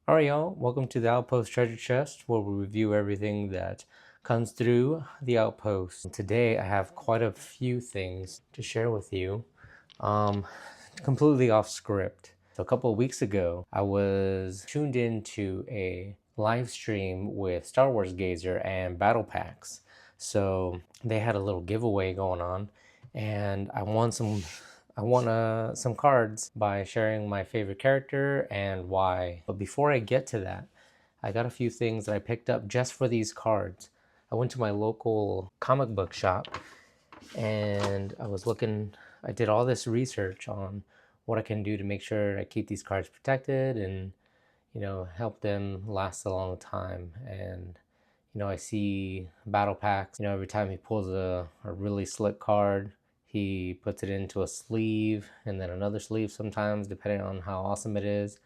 Alright, y'all, welcome to the Outpost Treasure Chest, where we review everything that comes through the Outpost. Today I have quite a few things to share with you, completely off script. So a couple of weeks ago, I was tuned into a live stream with Star Wars Gazer and BattlePacks. So they had a little giveaway going on, and I won some cards by sharing my favorite character and why. But before I get to that, I got a few things that I picked up just for these cards. I went to my local comic book shop and I did all this research on what I can do to make sure I keep these cards protected and, help them last a long time. And, I see Battle Packs, every time he pulls a really slick card, he puts it into a sleeve and then another sleeve sometimes, depending on how awesome it is.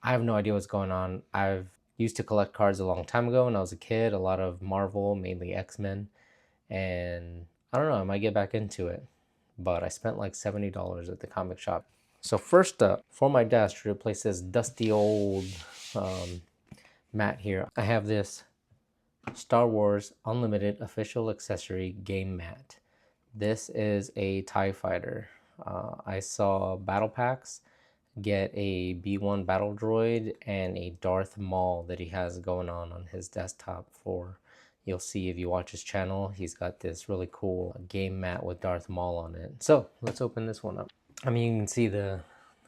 I have no idea what's going on. I've used to collect cards a long time ago when I was a kid, a lot of Marvel, mainly X-Men, and I don't know, I might get back into it. But I spent like $70 at the comic shop. So first up, for my desk to replace this dusty old mat here, I have this Star Wars Unlimited official accessory game mat. This is a TIE fighter. I saw BattlePacks get a B1 battle droid and a Darth Maul that he has going on his desktop for. You'll see if you watch his channel, he's got this really cool game mat with Darth Maul on it. So let's open this one up. I mean, you can see the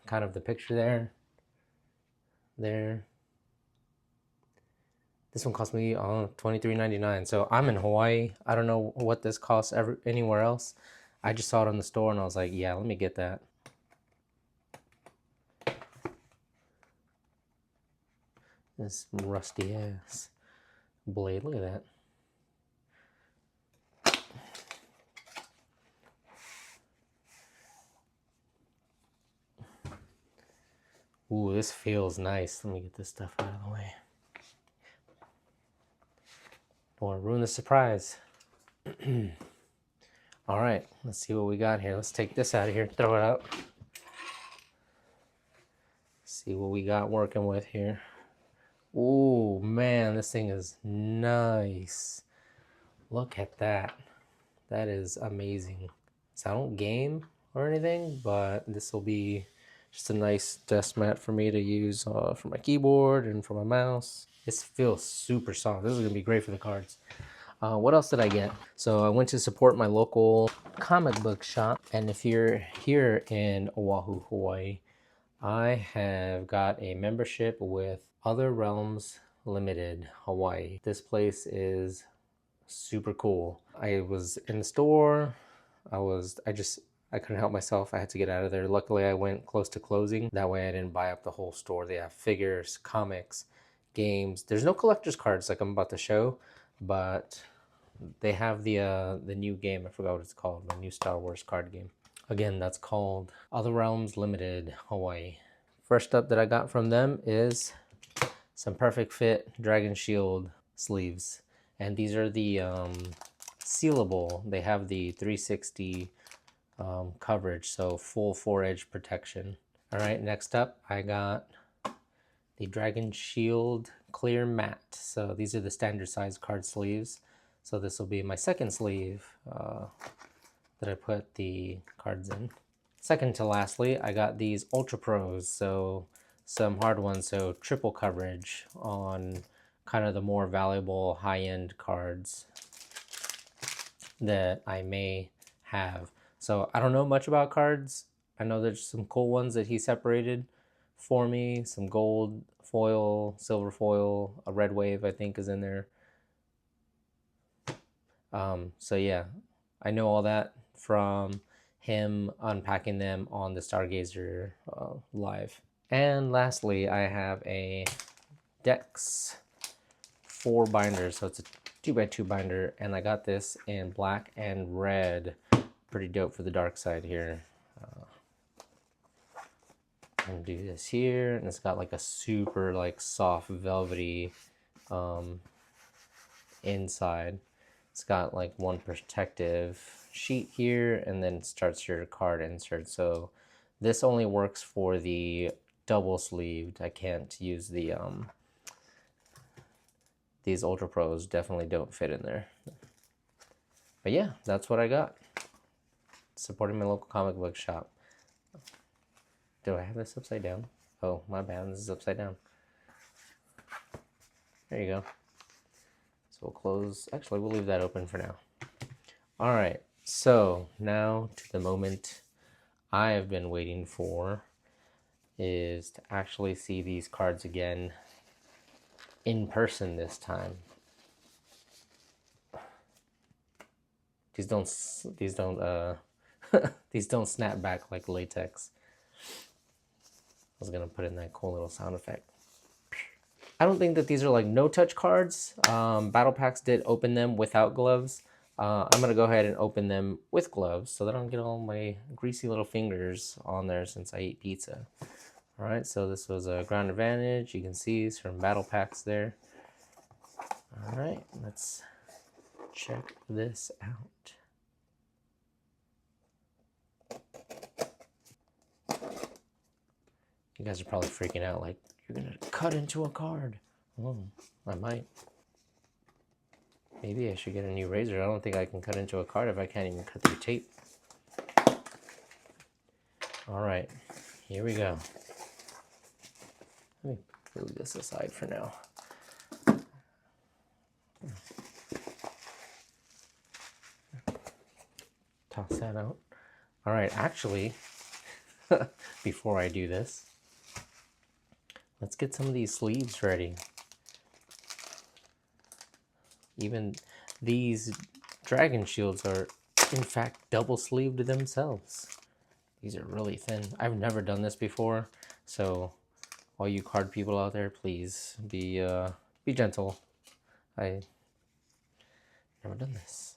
kind of the picture there. This one cost me $23.99. So I'm in Hawaii. I don't know what this costs anywhere else. I just saw it on the store and I was like, yeah, let me get that. This rusty ass blade. Look at that. Ooh, this feels nice. Let me get this stuff out of the way. Don't want to ruin the surprise. All right, let's see what we got here. Let's take this out of here, throw it out. See what we got working with here. Ooh, man, this thing is nice. Look at that. That is amazing. So I don't game or anything, but this will be just a nice desk mat for me to use for my keyboard and for my mouse. This feels super soft. This is gonna be great for the cards. What else did I get? So I went to support my local comic book shop, and if you're here in Oahu, Hawaii, I have got a membership with Other Realms Limited Hawaii. This place is super cool. I was in the store. I couldn't help myself. I had to get out of there. Luckily, I went close to closing. That way I didn't buy up the whole store. They have figures, comics, games. There's no collector's cards like I'm about to show, but they have the new game. I forgot what it's called. The new Star Wars card game. Again, that's called Other Realms Limited Hawaii. First up that I got from them is some perfect fit Dragon Shield sleeves. And these are the sealable. They have the 360 coverage, so full 4-edge protection. All right, next up I got the Dragon Shield clear matte. So these are the standard size card sleeves. So this will be my second sleeve that I put the cards in. Second to lastly, I got these Ultra Pros, so some hard ones, so triple coverage on kind of the more valuable high-end cards that I may have. So I don't know much about cards. I know there's some cool ones that he separated for me, some gold foil, silver foil, a red wave I think is in there. So yeah, I know all that from him unpacking them on the Stargazer live. And lastly, I have a Dex 4 binder, so it's a 2x2 binder, and I got this in black and red. Pretty dope for the dark side here. I'm gonna do this here, and it's got like a super like soft velvety inside. It's got like one protective sheet here, and then starts your card insert. So this only works for the double sleeved. I can't use the these Ultra Pros definitely don't fit in there. But yeah, that's what I got. Supporting my local comic book shop. Do I have this upside down? Oh, my bad, this is upside down. There you go. So we'll close, actually we'll leave that open for now. All right, so now to the moment I have been waiting for, is to actually see these cards again in person this time. These don't these don't snap back like latex. I was gonna put in that cool little sound effect. I don't think that these are like no-touch cards. BattlePacks did open them without gloves. I'm gonna go ahead and open them with gloves so that I don't get all my greasy little fingers on there since I ate pizza. All right, so this was a ground advantage. You can see it's from BattlePacks there. All right, let's check this out. You guys are probably freaking out like, you're gonna cut into a card. Oh, I might. Maybe I should get a new razor. I don't think I can cut into a card if I can't even cut through tape. All right, here we go. Let me move this aside for now. Toss that out. All right, actually, before I do this, let's get some of these sleeves ready. Even these dragon shields are, in fact, double sleeved themselves. These are really thin. I've never done this before, so all you card people out there, please be gentle. I never done this.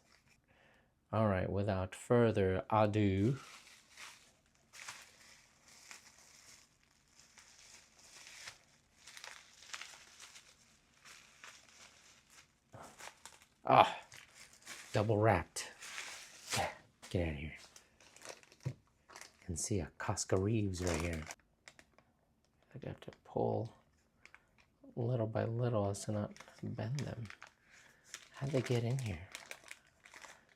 All right, without further ado, double wrapped. Yeah, get out of here. You can see a Casca Reeves right here. I got to pull little by little as to not bend them. How'd they get in here?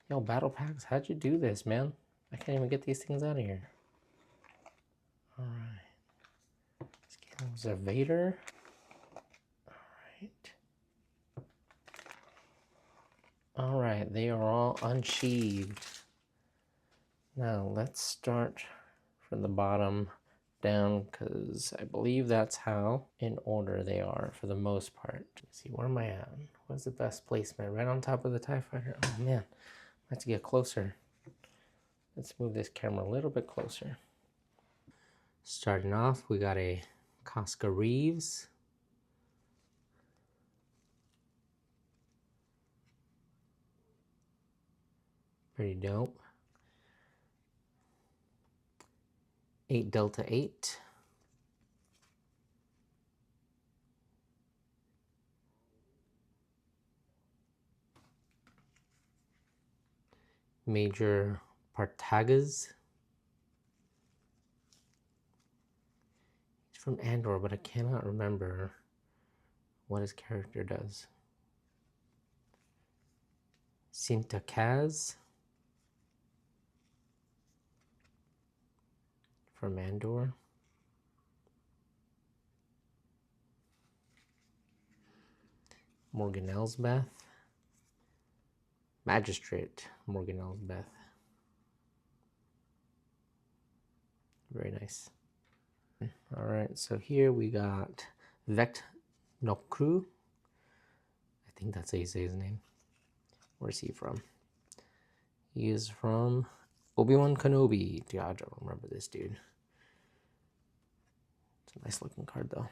Yo, BattlePacks, how'd you do this, man? I can't even get these things out of here. All right. This game's a Vader. All right, they are all unsheathed. Now let's start from the bottom down, because I believe that's how in order they are for the most part. Let's see, where am I at? What's the best placement? Right on top of the TIE Fighter? Oh man, I have to get closer. Let's move this camera a little bit closer. Starting off, we got a Casca Reeves. Pretty dope. 8 Delta 8. Major Partagas. He's from Andor, but I cannot remember what his character does. Sinta Kaz from Andor. Morgan Elsbeth. Magistrate Morgan Elsbeth. Very nice. All right, so here we got Vect Nokru. I think that's how you say his name. Where's he from? He is from Obi-Wan Kenobi. Yeah, I don't remember this dude. It's a nice looking card though.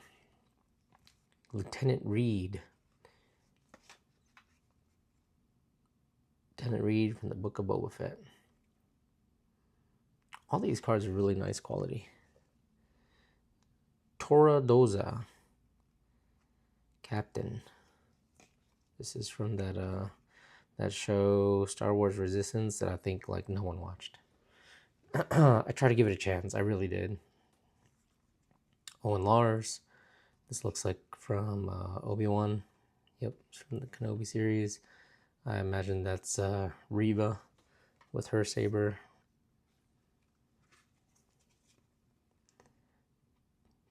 Lieutenant Reed. Lieutenant Reed from the Book of Boba Fett. All these cards are really nice quality. Tora Doza. Captain. This is from that show Star Wars Resistance that I think like no one watched. I tried to give it a chance. I really did. Owen Lars. This looks like from Obi-Wan. Yep, it's from the Kenobi series. I imagine that's Reva with her saber.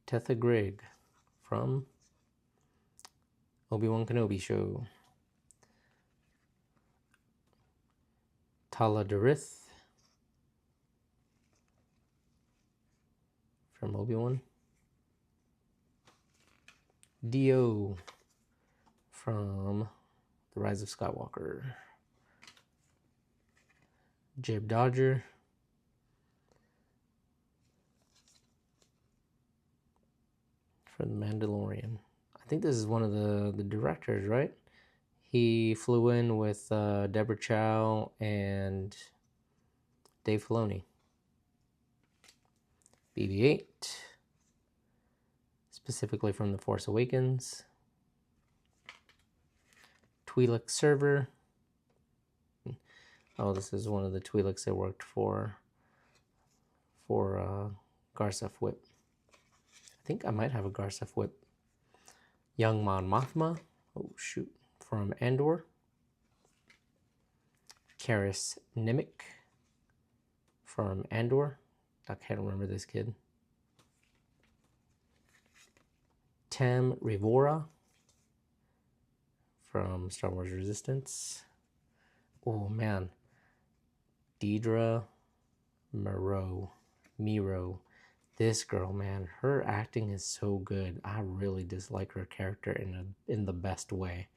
Tetha Grigg from Obi-Wan Kenobi show. Tala Darith from Obi-Wan. Dio from The Rise of Skywalker. Jib Dodger. From The Mandalorian. I think this is one of the directors, right? He flew in with Deborah Chow and Dave Filoni. BB-8. Specifically from The Force Awakens. Twi'lek server. Oh, this is one of the Twi'leks that worked for Garsef Whip. I think I might have a Garsef Whip. Young Mon Mothma. Oh, shoot. From Andor. Karis Nimic from Andor. I can't remember this kid. Tam Rivora from Star Wars Resistance. Oh, man. Deidre Miro. This girl, man, her acting is so good. I really dislike her character in the best way.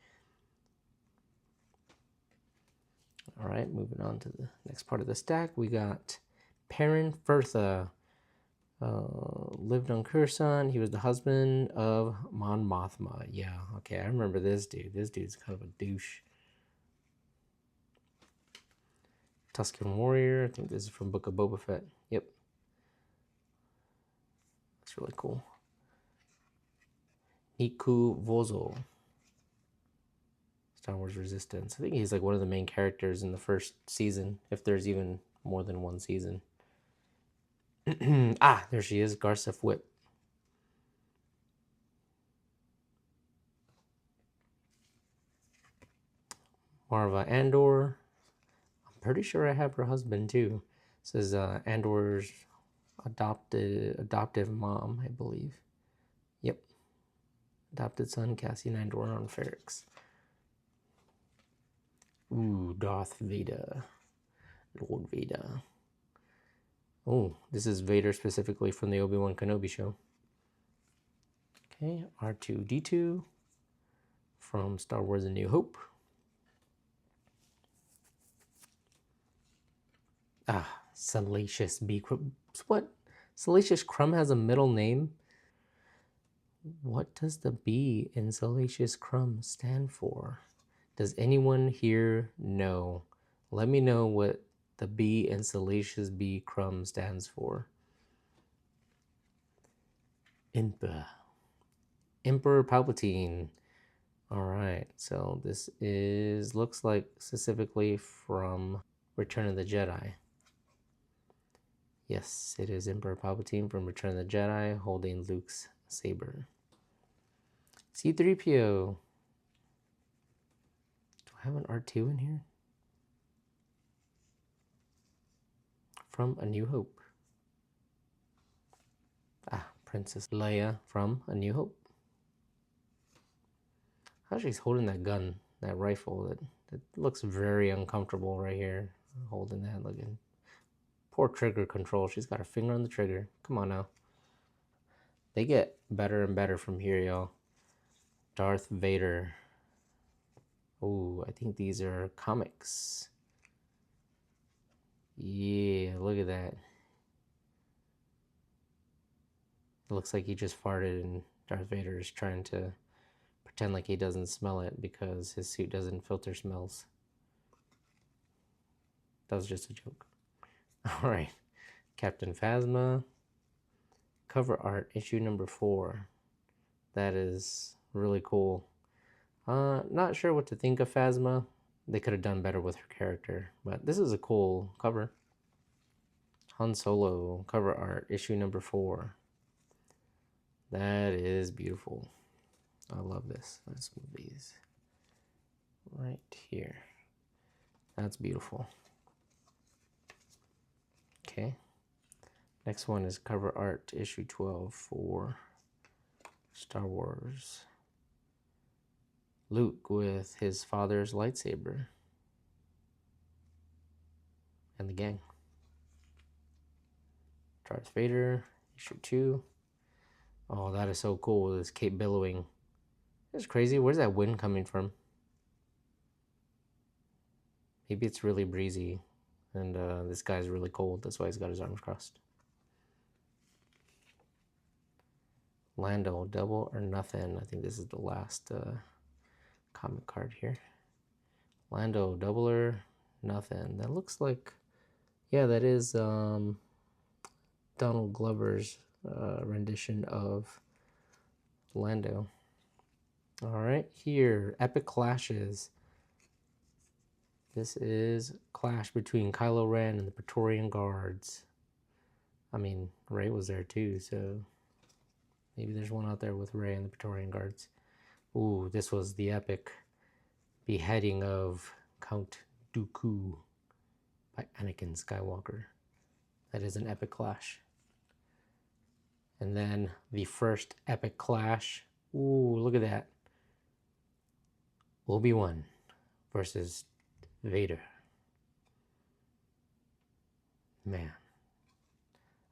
All right, moving on to the next part of the stack. We got Perrin Firtha. Lived on Coruscant. He was the husband of Mon Mothma. Yeah, okay, I remember this dude. This dude's kind of a douche. Tusken Warrior. I think this is from Book of Boba Fett. Yep. That's really cool. Niku Vozo. Star Wars Resistance. I think he's like one of the main characters in the first season, if there's even more than one season. Ah, there she is, Garsef Whip. Marva Andor. I'm pretty sure I have her husband too. It says Andor's adoptive mom, I believe. Yep. Adopted son, Cassian Andor on Ferrix. Ooh, Darth Vader. Lord Vader. Oh, this is Vader specifically from the Obi-Wan Kenobi show. Okay, R2-D2 from Star Wars A New Hope. Ah, Salacious B. Crumb. What? Salacious Crumb has a middle name? What does the B in Salacious Crumb stand for? Does anyone here know? Let me know what the B in Salacious B. Crumb stands for. Emperor Palpatine. All right, so this looks like specifically from Return of the Jedi. Yes, it is Emperor Palpatine from Return of the Jedi holding Luke's saber. C-3PO. Do I have an R2 in here? From A New Hope. Ah, Princess Leia from A New Hope. How she's holding that gun, that rifle, that looks very uncomfortable right here. Holding that, looking. Poor trigger control. She's got her finger on the trigger. Come on now. They get better and better from here, y'all. Darth Vader. Oh, I think these are comics. Yeah, look at that. It looks like he just farted and Darth Vader is trying to pretend like he doesn't smell it because his suit doesn't filter smells. That was just a joke. All right. Captain Phasma. Cover art, issue number 4. That is really cool. Not sure what to think of Phasma. They could have done better with her character, but this is a cool cover. Han Solo, cover art, issue number 4. That is beautiful. I love this. Let's move these right here. That's beautiful. Okay. Next one is cover art issue 12 for Star Wars. Luke with his father's lightsaber and the gang. Darth Vader, issue 2. Oh, that is so cool with this cape billowing. It's crazy. Where's that wind coming from? Maybe it's really breezy and this guy's really cold. That's why he's got his arms crossed. Lando, double or nothing. I think this is the last comic card here. Lando, double or nothing. That looks like, yeah, that is Donald Glover's rendition of Lando. All right, here, Epic Clashes. This is clash between Kylo Ren and the Praetorian Guards. I mean, Rey was there too, so maybe there's one out there with Rey and the Praetorian Guards. Ooh, this was the epic beheading of Count Dooku by Anakin Skywalker. That is an epic clash. And then the first epic clash. Ooh, look at that. Obi-Wan versus Vader. Man.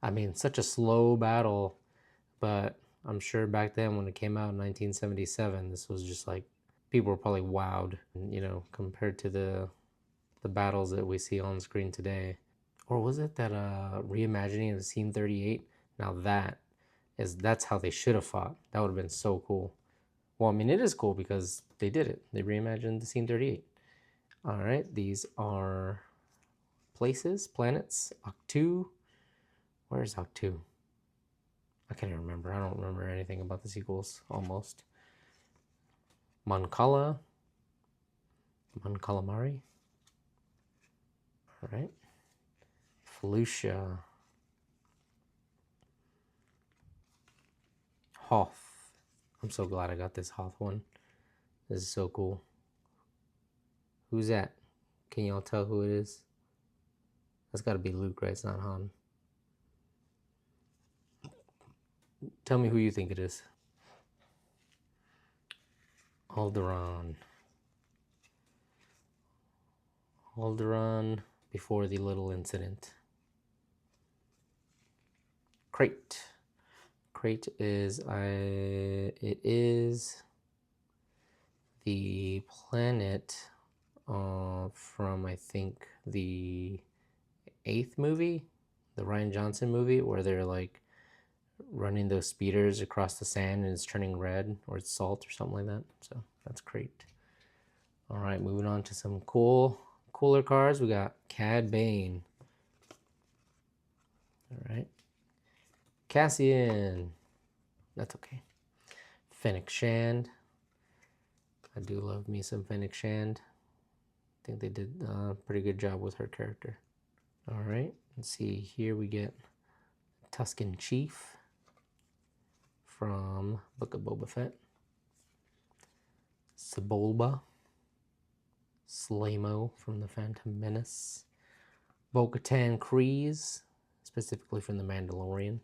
I mean, such a slow battle, but I'm sure back then when it came out in 1977, this was just like, people were probably wowed, you know, compared to the battles that we see on screen today. Or was it that reimagining of the Scene 38? Now that's how they should have fought. That would have been so cool. Well, I mean, it is cool because they did it. They reimagined the Scene 38. All right, these are places, planets. Octu. Where's Octu? I can't even remember. I don't remember anything about the sequels, almost. Mon Calamari. All right. Felucia. Hoth. I'm so glad I got this Hoth one. This is so cool. Who's that? Can y'all tell who it is? That's got to be Luke, right? It's not Han. Tell me who you think it is. Alderaan. Alderaan before the little incident. Crate. Crate is it is the planet from, I think, the 8th movie, the Rian Johnson movie, where they're like running those speeders across the sand and it's turning red, or it's salt or something like that. So that's Crate. All right, moving on to some cooler cards. We got Cad Bane. All right. Cassian. That's okay. Fennec Shand. I do love me some Fennec Shand. I think they did a pretty good job with her character. All right, let's see. Here we get Tusken Chief from Book of Boba Fett. Sebulba. Slamo from The Phantom Menace. Bo-Katan Kryze, specifically from The Mandalorian.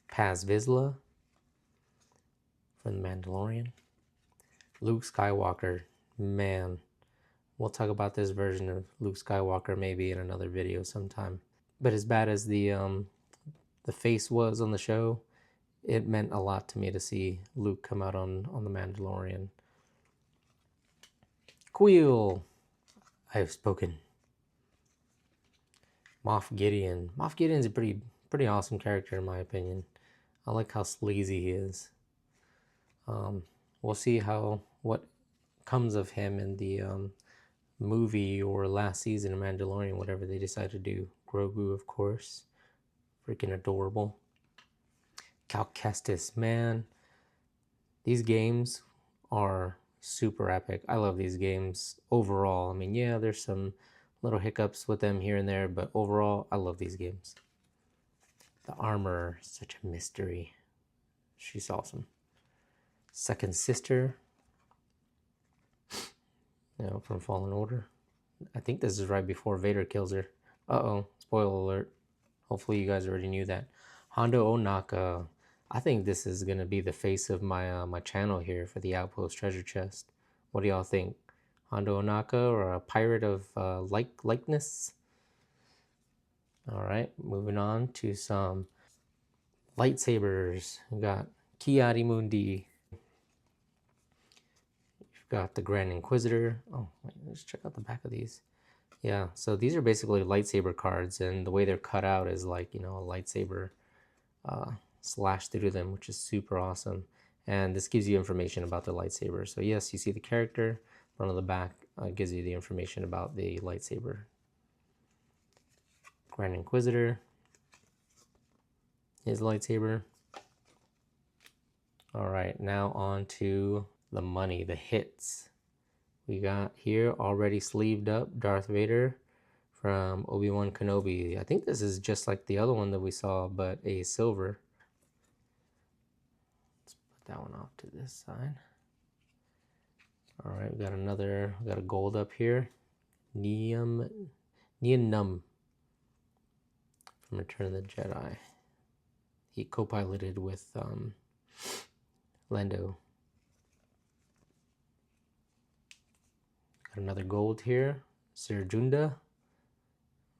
Paz Vizsla from The Mandalorian. Luke Skywalker. Man, we'll talk about this version of Luke Skywalker maybe in another video sometime. But as bad as the face was on the show, it meant a lot to me to see Luke come out on The Mandalorian. Quill. I have spoken. Moff Gideon. Moff Gideon's a pretty awesome character in my opinion. I like how sleazy he is. We'll see what comes of him in the movie or last season of Mandalorian, whatever they decide to do. Grogu, of course. Freaking adorable. Cal Kestis, man. These games are super epic. I love these games overall. I mean, yeah, there's some little hiccups with them here and there, but overall, I love these games. The armor, such a mystery. She's awesome. Second sister, from Fallen Order. I think this is right before Vader kills her. Uh-oh, spoiler alert. Hopefully you guys already knew that. Hondo Onaka. I think this is gonna be the face of my my channel here for the Outpost treasure chest. What do y'all think? Hondo Onaka or a pirate of likeness? All right, moving on to some lightsabers. We got Kiari Mundi. You've got the Grand Inquisitor. Oh, wait, let's check out the back of these. Yeah, so these are basically lightsaber cards, and the way they're cut out is like, a lightsaber slashed through them, which is super awesome. And this gives you information about the lightsaber. So yes, you see the character, but on the back gives you the information about the lightsaber. Grand Inquisitor, his lightsaber. All right, now on to the money, the hits. We got here already sleeved up Darth Vader from Obi-Wan Kenobi. I think this is just like the other one that we saw, but a silver. Let's put that one off to this side. All right, we got a gold up here. Nien Nunb from Return of the Jedi. He co-piloted with Lando. Got another gold here. Serjunda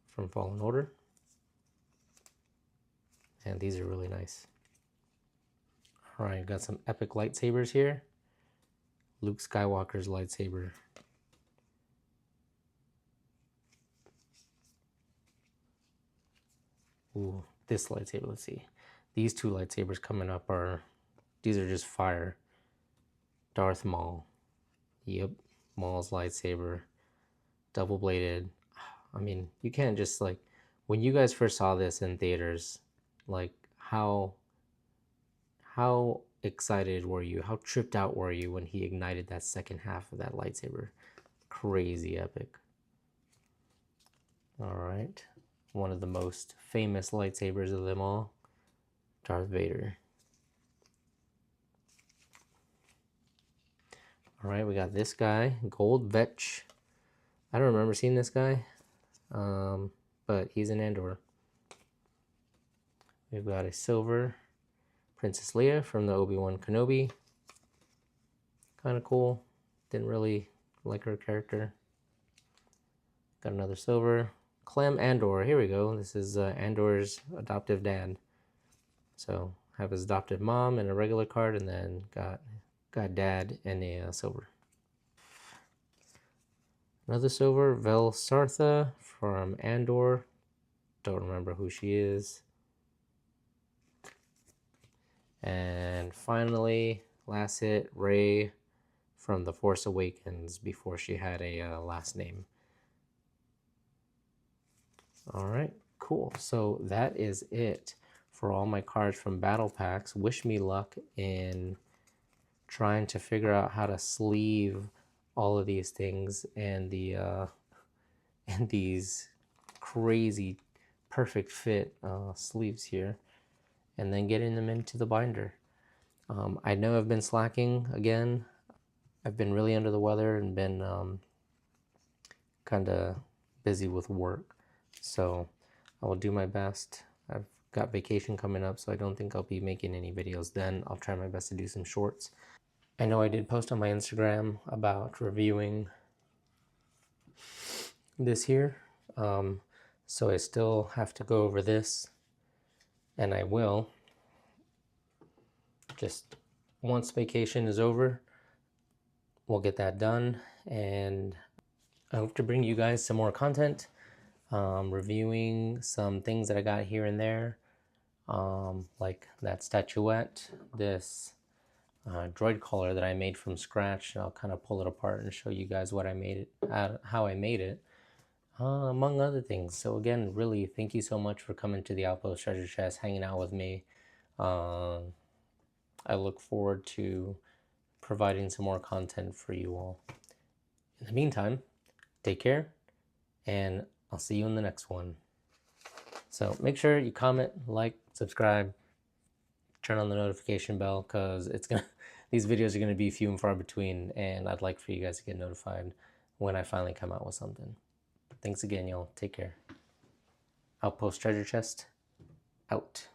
from Fallen Order. And these are really nice. All right, got some epic lightsabers here. Luke Skywalker's lightsaber. Ooh, this lightsaber, let's see. These two lightsabers coming up these are just fire. Darth Maul. Yep, Maul's lightsaber. Double-bladed. I mean, you can't just when you guys first saw this in theaters, how excited were you? How tripped out were you when he ignited that second half of that lightsaber? Crazy epic. All right. One of the most famous lightsabers of them all, Darth Vader. All right, we got this guy, Gold Vetch. I don't remember seeing this guy, but he's an Andor. We've got a silver Princess Leia from the Obi-Wan Kenobi. Kind of cool. Didn't really like her character. Got another silver. Clem Andor. Here we go. This is Andor's adoptive dad. So have his adoptive mom and a regular card, and then got dad and a silver. Another silver, Vel Sartha from Andor. Don't remember who she is. And finally, last hit, Rey from The Force Awakens before she had a last name. All right, cool. So that is it for all my cards from Battle Packs. Wish me luck in trying to figure out how to sleeve all of these things and these crazy perfect fit sleeves here, and then getting them into the binder. I know I've been slacking again. I've been really under the weather and been kind of busy with work, so I will do my best. I've got vacation coming up, so I don't think I'll be making any videos then. I'll try my best to do some shorts. I know I did post on my Instagram about reviewing this here, so I still have to go over this, and I will. Just once vacation is over, we'll get that done, and I hope to bring you guys some more content, reviewing some things that I got here and there, like that statuette, this droid collar that I made from scratch. I'll kind of pull it apart and show you guys what I made it, how I made it, among other things. So again, really thank you so much for coming to the Outpost Treasure Chest, hanging out with me. I look forward to providing some more content for you all. In the meantime, take care, and I'll see you in the next one. So make sure you comment, like, subscribe, turn on the notification bell, because these videos are gonna be few and far between, and I'd like for you guys to get notified when I finally come out with something. Thanks again, y'all. Take care. Outpost Treasure Chest out.